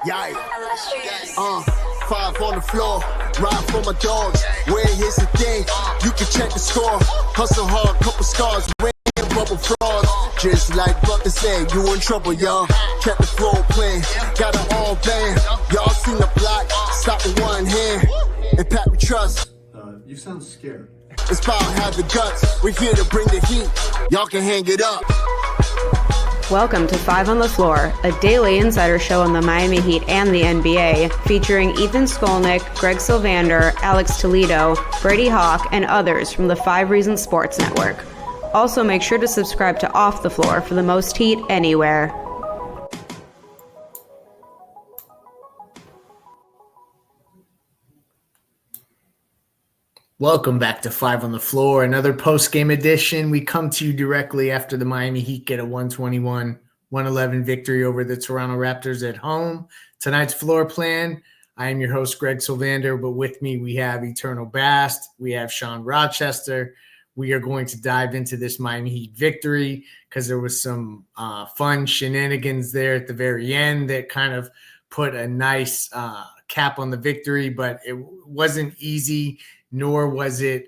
Yikes. 5 on the floor, ride for my dogs. Where here's the thing, you can check the score. Hustle hard, couple scars, rain rubber frauds. Just like Butler said, you in trouble, y'all. Kept the floor playing, got it all banned. Y'all seen the block, stop with one hand. And Pat, we trust. You sound scared. It's about have the guts, we're here to bring the heat. Y'all can hang it up. Welcome to 5 on the Floor, a daily insider show on the Miami Heat and the NBA, featuring Ethan Skolnick, Greg Sylvander, Alex Toledo, Brady Hawk, and others from the 5 Reasons Sports Network. Also, make sure to subscribe to Off the Floor for the most heat anywhere. Welcome back to 5 on the Floor, another post-game edition. We come to you directly after the Miami Heat get a 121-111 victory over the Toronto Raptors at home. Tonight's floor plan, I am your host, Greg Sylvander, but with me we have Eternal Bast, we have Sean Rochester. We are going to dive into this Miami Heat victory because there was some fun shenanigans there at the very end that kind of put a nice cap on the victory, but it wasn't easy, nor was it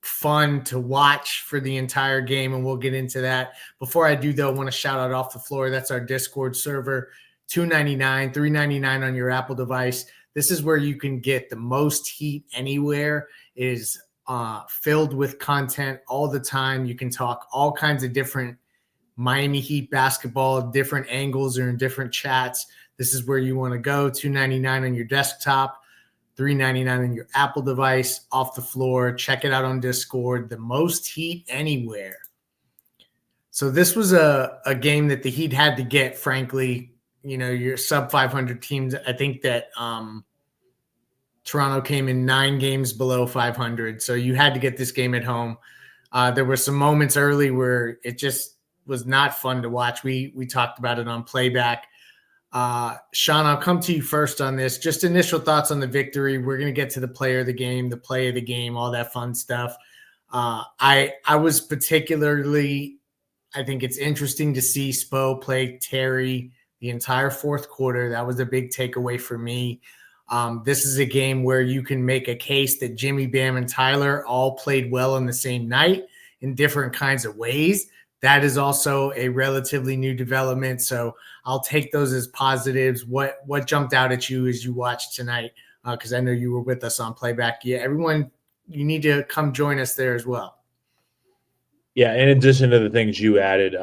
fun to watch for the entire game, and we'll get into that. Before I do, though, I want to shout out Off the Floor. That's our Discord server, $2.99, $3.99 on your Apple device. This is where you can get the most heat anywhere. It is filled with content all the time. You can talk all kinds of different Miami Heat basketball, different angles or in different chats. This is where you want to go, $2.99 on your desktop. $3.99 on your Apple device, Off the Floor. Check it out on Discord. The most heat anywhere. So this was a game that the Heat had to get, frankly. You know, your sub-500 teams, I think that Toronto came in 9 games below 500. So you had to get this game at home. There were some moments early where it just was not fun to watch. We talked about it on playback. Sean, I'll come to you first on this. Just initial thoughts on the victory. We're going to get to the player of the game, the play of the game, all that fun stuff. I was particularly, I think it's interesting to see Spo play Terry the entire fourth quarter. That was a big takeaway for me. This is a game where you can make a case that Jimmy, Bam, and Tyler all played well on the same night in different kinds of ways. That is also a relatively new development, so I'll take those as positives. What jumped out at you as you watched tonight? Because I know you were with us on playback. Yeah, everyone, you need to come join us there as well. Yeah, in addition to the things you added,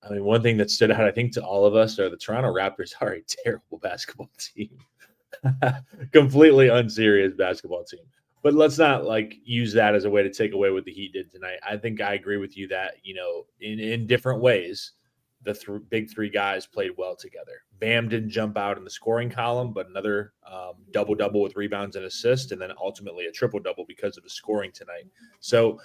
one thing that stood out, I think, to all of us are the Toronto Raptors are a terrible basketball team. Completely unserious basketball team. But let's not use that as a way to take away what the Heat did tonight. I think I agree with you that, in different ways, the big three guys played well together. Bam didn't jump out in the scoring column, but another double-double with rebounds and assists, and then ultimately a triple-double because of the scoring tonight. So,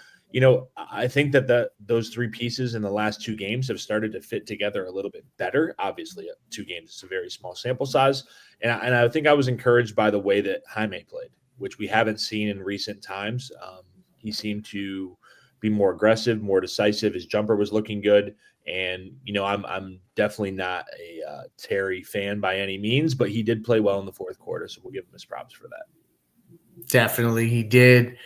I think that those 3 pieces in the last 2 games have started to fit together a little bit better. Obviously, 2 games is a very small sample size. And I think I was encouraged by the way that Jaime played, which we haven't seen in recent times. He seemed to be more aggressive, more decisive. His jumper was looking good. And, I'm definitely not a Terry fan by any means, but he did play well in the fourth quarter. So we'll give him his props for that. Definitely he did.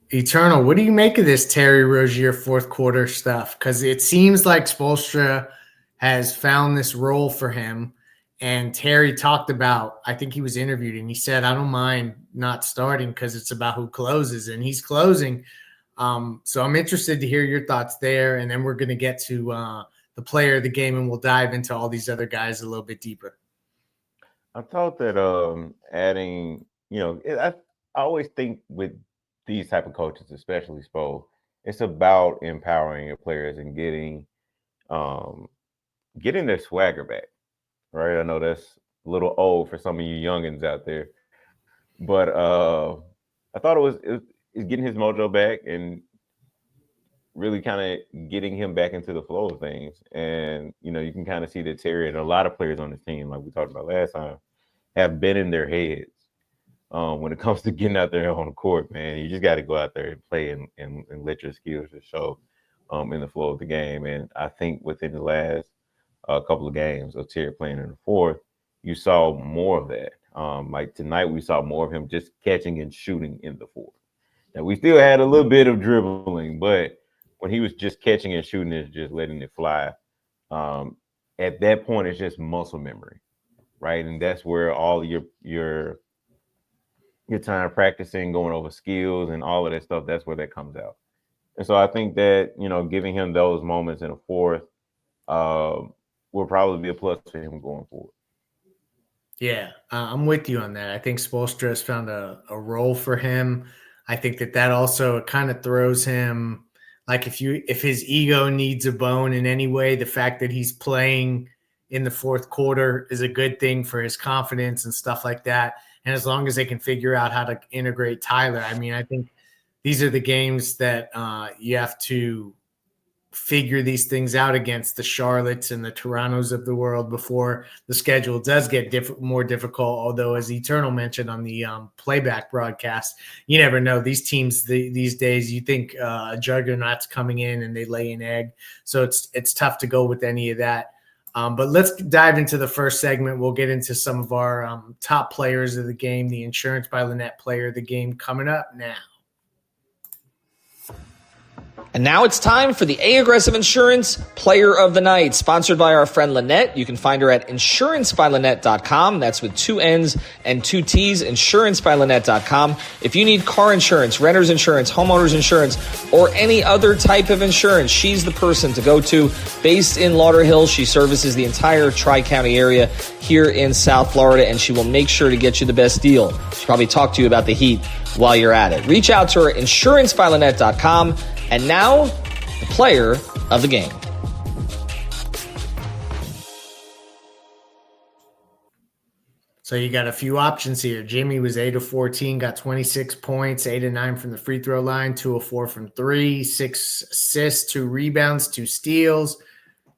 Eternal, what do you make of this Terry Rozier fourth quarter stuff? Because it seems like Spoelstra has found this role for him. And Terry talked about, I think he was interviewed, and he said, I don't mind not starting because it's about who closes, and he's closing. So I'm interested to hear your thoughts there, and then we're going to get to the player of the game, and we'll dive into all these other guys a little bit deeper. I thought that adding, I always think with these type of coaches, especially Spo, it's about empowering your players and getting their swagger back. Right, I know that's a little old for some of you youngins out there, but I thought it was getting his mojo back and really kind of getting him back into the flow of things. And you can kind of see that Terry and a lot of players on this team, like we talked about last time, have been in their heads when it comes to getting out there on the court. Man, you just got to go out there and play and let your skills just show in the flow of the game. And I think within the last a couple of games of Terry playing in the fourth, you saw more of that. Like tonight, we saw more of him just catching and shooting in the fourth. Now, we still had a little bit of dribbling, but when he was just catching and shooting and just letting it fly, at that point, it's just muscle memory, right? And that's where all your time practicing, going over skills and all of that stuff, that's where that comes out. And so I think that, giving him those moments in the fourth will probably be a plus for him going forward. Yeah, I'm with you on that. I think Spoelstra has found a role for him. I think that also kind of throws him, like if his ego needs a bone in any way, the fact that he's playing in the fourth quarter is a good thing for his confidence and stuff like that. And as long as they can figure out how to integrate Tyler, I mean, I think these are the games that you have to figure these things out against the Charlottes and the Torontos of the world before the schedule does get more difficult. Although, as Eternal mentioned on the playback broadcast, you never know. These teams these days, you think a juggernaut's coming in and they lay an egg. So it's tough to go with any of that. But let's dive into the first segment. We'll get into some of our top players of the game, the Insurance by Lynette player of the game coming up now. And now it's time for the A Aggressive Insurance Player of the Night, sponsored by our friend Lynette. You can find her at insurancebylynette.com. That's with 2 N's and 2 T's, insurancebylynette.com. If you need car insurance, renter's insurance, homeowner's insurance, or any other type of insurance, she's the person to go to. Based in Lauderhill, she services the entire Tri-County area here in South Florida, and she will make sure to get you the best deal. She'll probably talk to you about the heat while you're at it. Reach out to her, insurancebylynette.com. And now, the player of the game. So you got a few options here. Jimmy was 8 of 14, got 26 points, 8 of 9 from the free throw line, 2 of 4 from 3, 6 assists, 2 rebounds, 2 steals.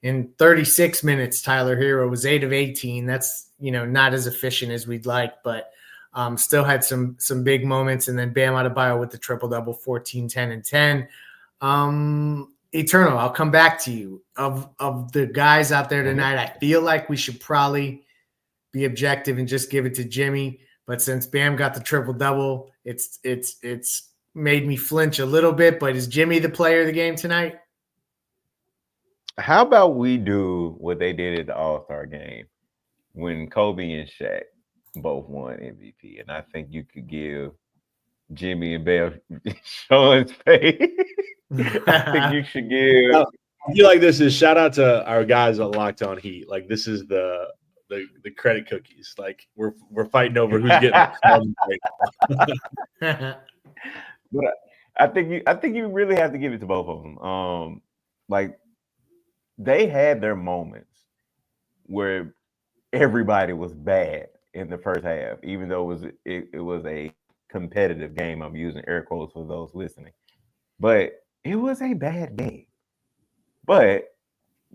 In 36 minutes, Tyler Hero was 8 of 18. That's, not as efficient as we'd like, but still had some big moments. And then Bam Adebayo with the triple-double, 14, 10, and 10. Eternal, I'll come back to you. Of the guys out there tonight, I feel like we should probably be objective and just give it to Jimmy. But since Bam got the triple-double, it's made me flinch a little bit. But is Jimmy the player of the game tonight? How about we do what they did at the All-Star game when Kobe and Shaq both won MVP? And I think you could give Jimmy and Bam Sean's face. I think you should give. I feel like this is shout out to our guys at Locked On Heat. Like this is the credit cookies. Like we're fighting over who's getting But I think you really have to give it to both of them. Like they had their moments where everybody was bad in the first half, even though it was a competitive game. I'm using air quotes for those listening, but it was a bad game. But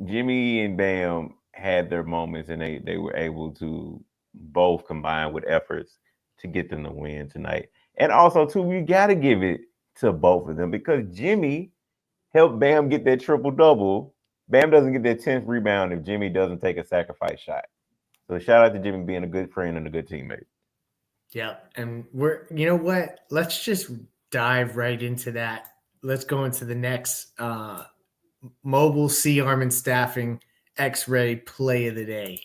Jimmy and Bam had their moments, and they were able to both combine with efforts to get them to win tonight. And also, too, you got to give it to both of them because Jimmy helped Bam get that triple-double. Bam doesn't get that 10th rebound if Jimmy doesn't take a sacrifice shot. So shout out to Jimmy being a good friend and a good teammate. Yeah, and you know what? Let's just dive right into that. Let's go into the next Mobile C-Arm and Staffing X-Ray Play of the Day.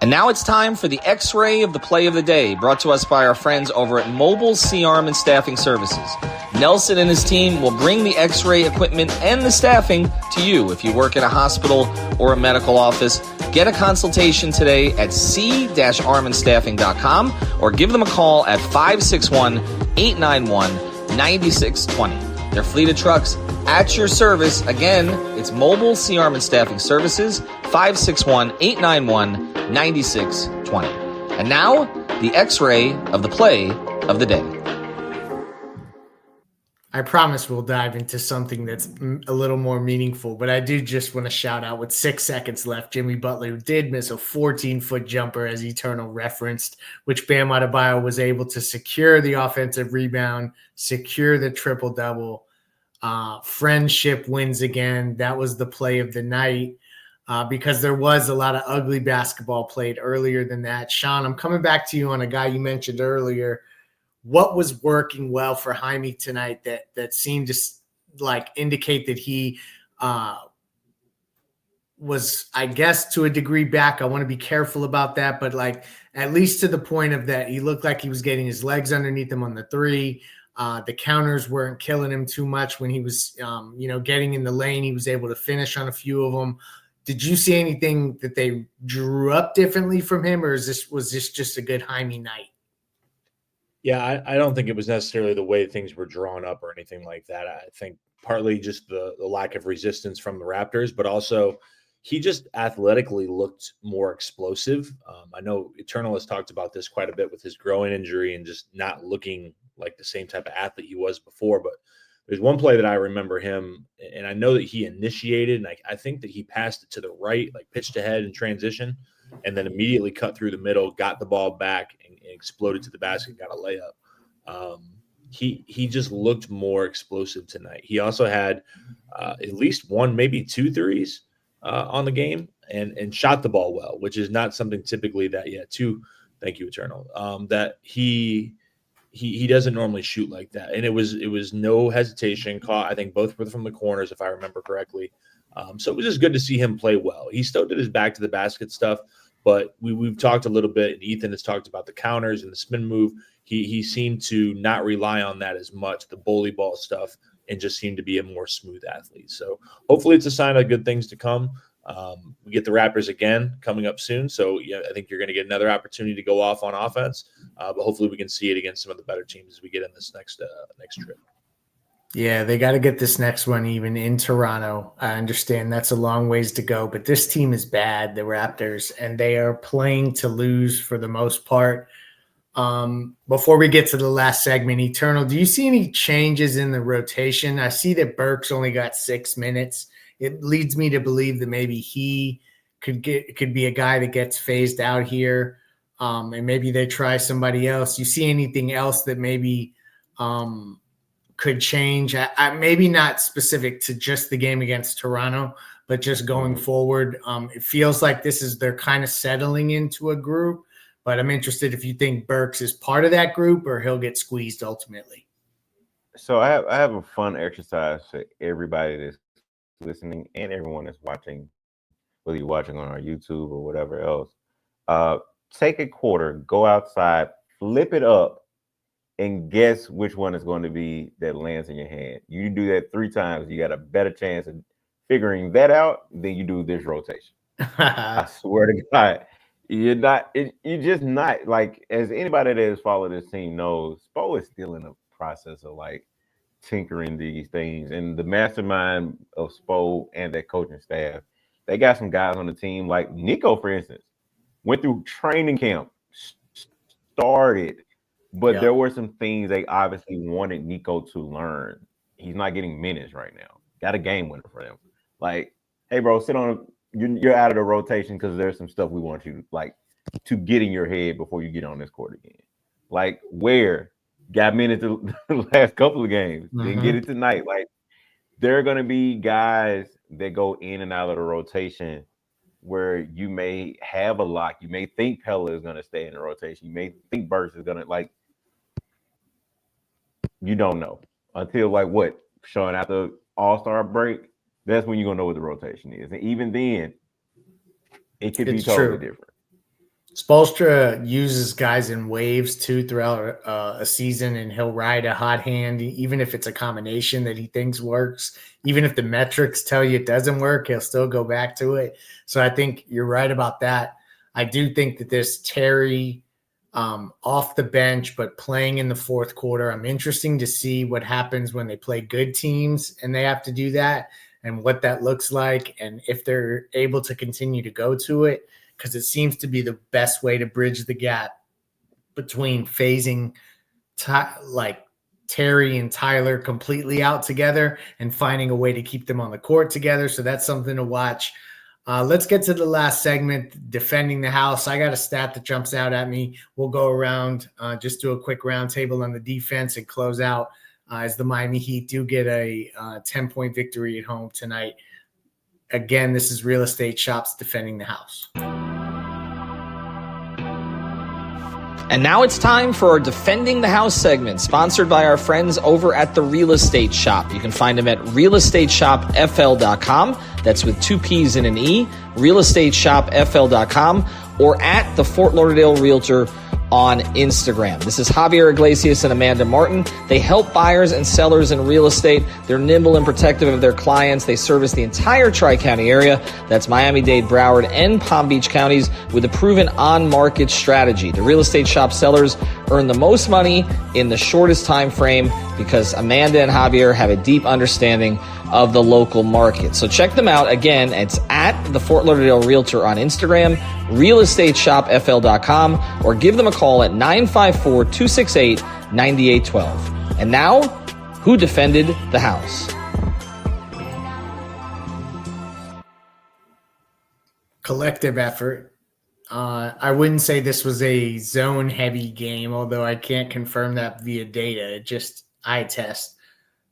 And now it's time for the X-Ray of the Play of the Day, brought to us by our friends over at Mobile C-Arm and Staffing Services. Nelson and his team will bring the X-ray equipment and the staffing to you. If you work in a hospital or a medical office, get a consultation today at c-armandstaffing.com or give them a call at 561-891-9620. Their fleet of trucks at your service. Again, it's Mobile C-Arm and Staffing Services, 561-891-9620. And now, the X-Ray of the Play of the Day. I promise we'll dive into something that's a little more meaningful, but I do just want to shout out with 6 seconds left, Jimmy Butler did miss a 14-foot jumper, as Eternal referenced, which Bam Adebayo was able to secure the offensive rebound, secure the triple-double. Friendship wins again. That was the play of the night because there was a lot of ugly basketball played earlier than that. Sean, I'm coming back to you on a guy you mentioned earlier. What was working well for Jaime tonight that seemed to like indicate that he was, I guess, to a degree back? I want to be careful about that, but like at least to the point of that he looked like he was getting his legs underneath him on the three. The counters weren't killing him too much when he was, getting in the lane. He was able to finish on a few of them. Did you see anything that they drew up differently from him, or was this just a good Jaime night? Yeah, I don't think it was necessarily the way things were drawn up or anything like that. I think partly just the lack of resistance from the Raptors, but also he just athletically looked more explosive. I know Eternal has talked about this quite a bit with his groin injury and just not looking like the same type of athlete he was before. But there's one play that I remember him, and I know that he initiated, and I think that he passed it to the right, like pitched ahead in transition, and then immediately cut through the middle, got the ball back, and exploded to the basket, got a layup. He just looked more explosive tonight. He also had at least one, maybe two threes on the game, and shot the ball well, which is not something typically that two. Thank you, Eternal. That he doesn't normally shoot like that, and it was no hesitation. Caught, I think both were from the corners, if I remember correctly. So it was just good to see him play well. He still did his back to the basket stuff, but we've talked a little bit, and Ethan has talked about the counters and the spin move. He seemed to not rely on that as much, the bully ball stuff, and just seemed to be a more smooth athlete. So hopefully it's a sign of good things to come. We get the Raptors again coming up soon. So yeah, I think you're going to get another opportunity to go off on offense, but hopefully we can see it against some of the better teams as we get in this next trip. Yeah, they got to get this next one even in Toronto. I understand that's a long ways to go, but this team is bad, the Raptors, and they are playing to lose for the most part. Before we get to the last segment, Eternal, do you see any changes in the rotation? I see that Burks only got 6 minutes. It leads me to believe that maybe he could be a guy that gets phased out here, and maybe they try somebody else. You see anything else that maybe could change? Maybe not specific to just the game against Toronto, but just going forward. It feels like they're kind of settling into a group, but I'm interested if you think Burks is part of that group or he'll get squeezed ultimately. So I have a fun exercise for everybody that's listening and everyone that's watching, whether you're watching on our YouTube or whatever else. Take a quarter, go outside, flip it up, and guess which one is going to be that lands in your hand. You do that 3 times, you got a better chance of figuring that out than you do this rotation. I swear to God, you're just not, like, as anybody that has followed this team knows, Spo is still in the process of like tinkering these things, and the mastermind of Spo and that coaching staff, they got some guys on the team like Nico, for instance, went through training camp, started. But there were some things they obviously wanted Nico to learn. He's not getting minutes right now. Got a game winner for them. Like, hey, bro, sit on. You're out of the rotation because there's some stuff we want you to get in your head before you get on this court again. Like, where got minutes the last couple of games, didn't get it tonight. Like, there are going to be guys that go in and out of the rotation where you may have a lock. You may think Pella is going to stay in the rotation. You may think Burks is going to, you don't know until Sean, after All-Star break, that's when you're going to know what the rotation is. And even then, it could be totally different. Spoelstra uses guys in waves too throughout a season, and he'll ride a hot hand, even if it's a combination that he thinks works. Even if the metrics tell you it doesn't work, he'll still go back to it. So I think you're right about that. I do think that this Terry off the bench, but playing in the fourth quarter, I'm interested to see what happens when they play good teams and they have to do that, and what that looks like, and if they're able to continue to go to it. Because it seems to be the best way to bridge the gap between phasing Terry and Tyler completely out together and finding a way to keep them on the court together. So that's something to watch. Let's get to the last segment, defending the house. I got a stat that jumps out at me. We'll go around, just do a quick round table on the defense and close out as the Miami Heat do get a 10-point victory at home tonight. Again, this is Real Estate Shops defending the house. And now it's time for our Defending the House segment, sponsored by our friends over at The Real Estate Shop. You can find them at realestateshopfl.com. That's with 2 P's and an E, realestateshopfl.com, or at the Fort Lauderdale Realtor on Instagram. This is Javier Iglesias and Amanda Martin. They help buyers and sellers in real estate. They're nimble and protective of their clients. They service the entire Tri-County area. That's Miami-Dade, Broward, and Palm Beach counties with a proven on-market strategy. The Real Estate Shop sellers earn the most money in the shortest time frame because Amanda and Javier have a deep understanding of the local market. So check them out. Again, it's at the Fort Lauderdale Realtor on Instagram, realestateshopfl.com, or give them a call at 954-268-9812. And now, who defended the house? Collective effort. I wouldn't say this was a zone-heavy game, although I can't confirm that via data. It just eye test.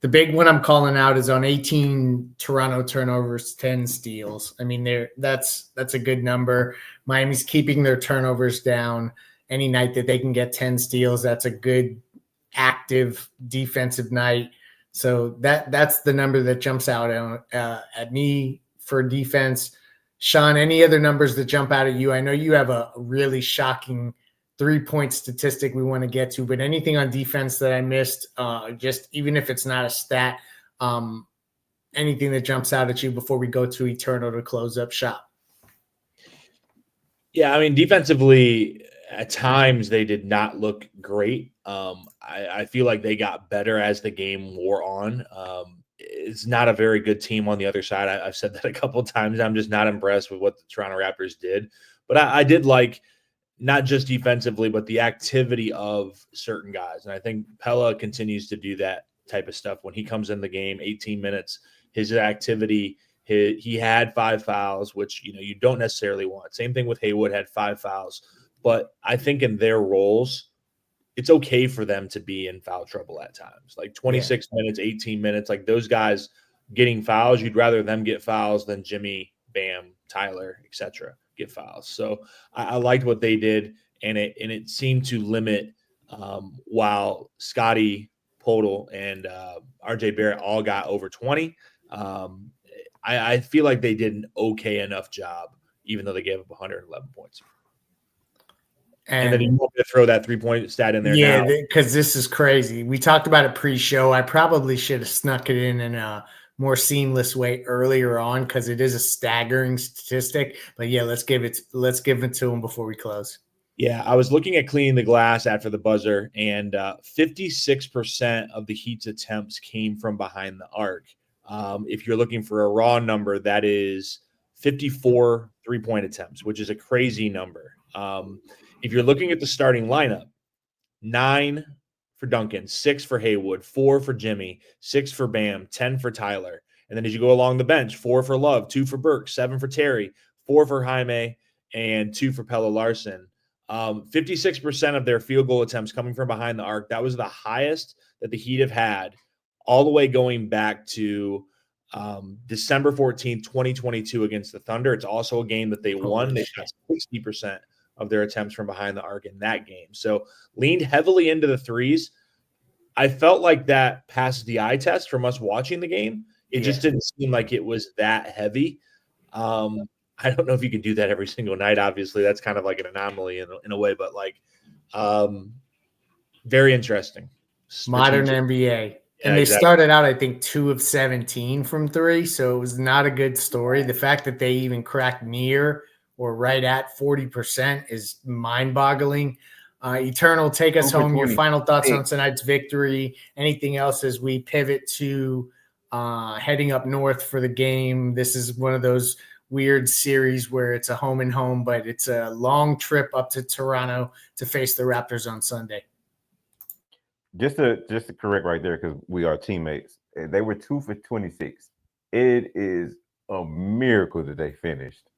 The big one I'm calling out is on 18 Toronto turnovers, 10 steals. I mean, that's a good number. Miami's keeping their turnovers down. Any night that they can get 10 steals, that's a good active defensive night. So that's the number that jumps out at me for defense. Sean, any other numbers that jump out at you? I know you have a really shocking 3-point statistic we want to get to, but anything on defense that I missed, just even if it's not a stat, anything that jumps out at you before we go to Eternal to close up shop? Yeah, I mean, defensively, at times they did not look great. I feel like they got better as the game wore on. It's not a very good team on the other side. I've said that a couple of times. I'm just not impressed with what the Toronto Raptors did. But I did like not just defensively, but the activity of certain guys. And I think Pella continues to do that type of stuff. When he comes in the game, 18 minutes, his activity, he had 5 fouls, which, you don't necessarily want. Same thing with Haywood, had 5 fouls. But I think in their roles, it's okay for them to be in foul trouble at times. Like 26 minutes, 18 minutes, like those guys getting fouls, you'd rather them get fouls than Jimmy, Bam, Tyler, etc. get fouls. So I liked what they did, and it seemed to limit while Scotty Podol and RJ Barrett all got over 20. I feel like they did an okay enough job, even though they gave up 111 points. And then you want to throw that 3-point stat in there. Yeah, because this is crazy. We talked about it pre-show. I probably should have snuck it in a more seamless way earlier on because it is a staggering statistic. But yeah, let's give it to him before we close. Yeah, I was looking at cleaning the glass after the buzzer, and 56% of the Heat's attempts came from behind the arc. If you're looking for a raw number, that is 54 3-point attempts, which is a crazy number. If you're looking at the starting lineup, 9 for Duncan, 6 for Haywood, 4 for Jimmy, 6 for Bam, 10 for Tyler. And then as you go along the bench, 4 for Love, 2 for Burke, 7 for Terry, 4 for Jaime, and 2 for Pella Larson. 56% of their field goal attempts coming from behind the arc. That was the highest that the Heat have had all the way going back to December 14th, 2022 against the Thunder. It's also a game that they won. They shot 60% of their attempts from behind the arc in that game. So leaned heavily into the threes. I felt like that passed the eye test from us watching the game. It just didn't seem like it was that heavy. I don't know if you can do that every single night. Obviously, that's kind of like an anomaly in a way, but like very interesting. Modern NBA. And they started out, I think, 2 of 17 from 3, so it was not a good story. The fact that they even cracked near or right at 40% is mind-boggling. Eternal, take us home. Your final thoughts on tonight's victory. Anything else as we pivot to heading up north for the game? This is one of those weird series where it's a home and home, but it's a long trip up to Toronto to face the Raptors on Sunday. Just to correct right there, because we are teammates. They were 2 for 26. It is a miracle that they finished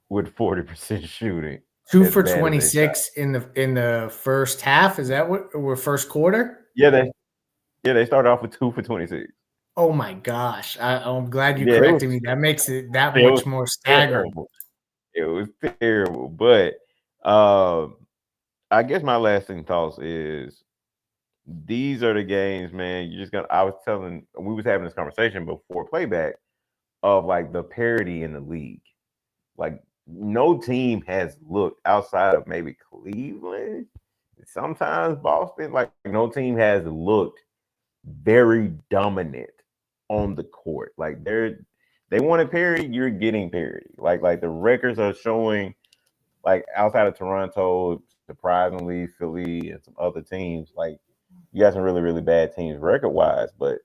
with 40% shooting. 2 for 26 in the first half. Is that what, or first quarter? Yeah, Yeah, they started off with 2 for 26. Oh my gosh. I'm glad you Yeah, corrected me. That makes it that it was much more staggering. terrible. It was terrible. But I guess my lasting thoughts is these are the games, man. You're just gonna. We was having this conversation before playback of like the parity in the league. Like no team has looked outside of maybe Cleveland, sometimes Boston. Like no team has looked very dominant on the court. Like they wanted parity, you're getting parity. Like the records are showing. Like outside of Toronto, surprisingly, Philly and some other teams, like you got some really, really bad teams record wise, but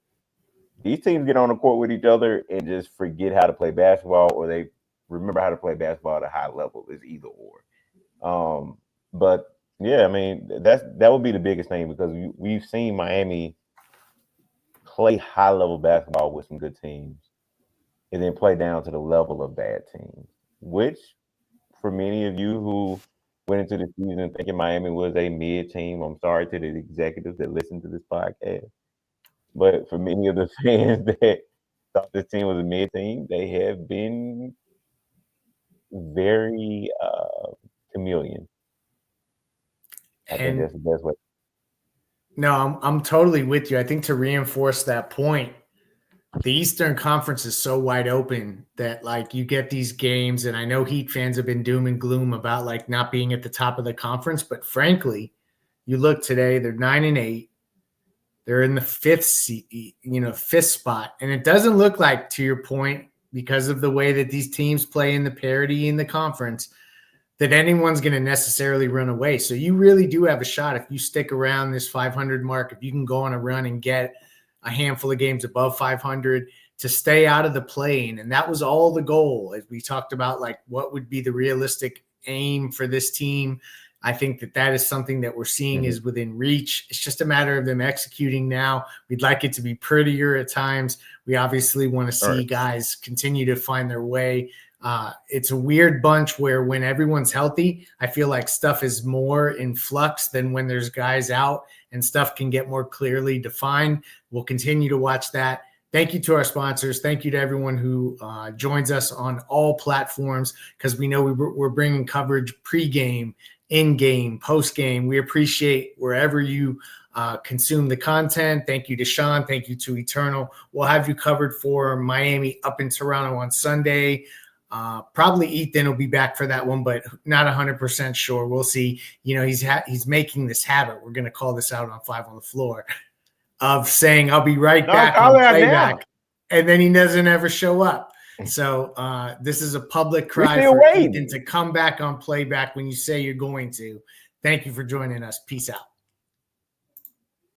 these teams get on the court with each other and just forget how to play basketball, or they remember how to play basketball at a high level. Is either or. But yeah, I mean that would be the biggest thing because we've seen Miami play high level basketball with some good teams, and then play down to the level of bad teams, which for many of you who went into the season thinking Miami was a mid team, I'm sorry to the executives that listen to this podcast. But for many of the fans that thought this team was a mid team, they have been very chameleon. I think that's the best way. No, I'm totally with you. I think to reinforce that point, the Eastern Conference is so wide open that like you get these games, and I know Heat fans have been doom and gloom about like not being at the top of the conference, but frankly, you look today, they're 9-8. They're in the fifth spot. And it doesn't look like, to your point, because of the way that these teams play in the parity in the conference, that anyone's going to necessarily run away. So you really do have a shot if you stick around this 500 mark, if you can go on a run and get a handful of games above 500 to stay out of the play-in. And that was all the goal. As we talked about, like what would be the realistic aim for this team. I think that is something that we're seeing is within reach. It's just a matter of them executing now. We'd like it to be prettier at times. We obviously want to see guys continue to find their way. It's a weird bunch where when everyone's healthy, I feel like stuff is more in flux than when there's guys out and stuff can get more clearly defined. We'll continue to watch that. Thank you to our sponsors. Thank you to everyone who joins us on all platforms because we know we're bringing coverage pregame, in-game, post-game. We appreciate wherever you consume the content. Thank you to Sean. Thank you to Eternal. We'll have you covered for Miami up in Toronto on Sunday. Probably Ethan will be back for that one, but not 100% sure. We'll see. You know, he's making this habit. We're going to call this out on 5 on the Floor of saying, I'll be right back on playback. And then he doesn't ever show up. So this is a public cry for Ethan to come back on playback when you say you're going to. Thank you for joining us. Peace out.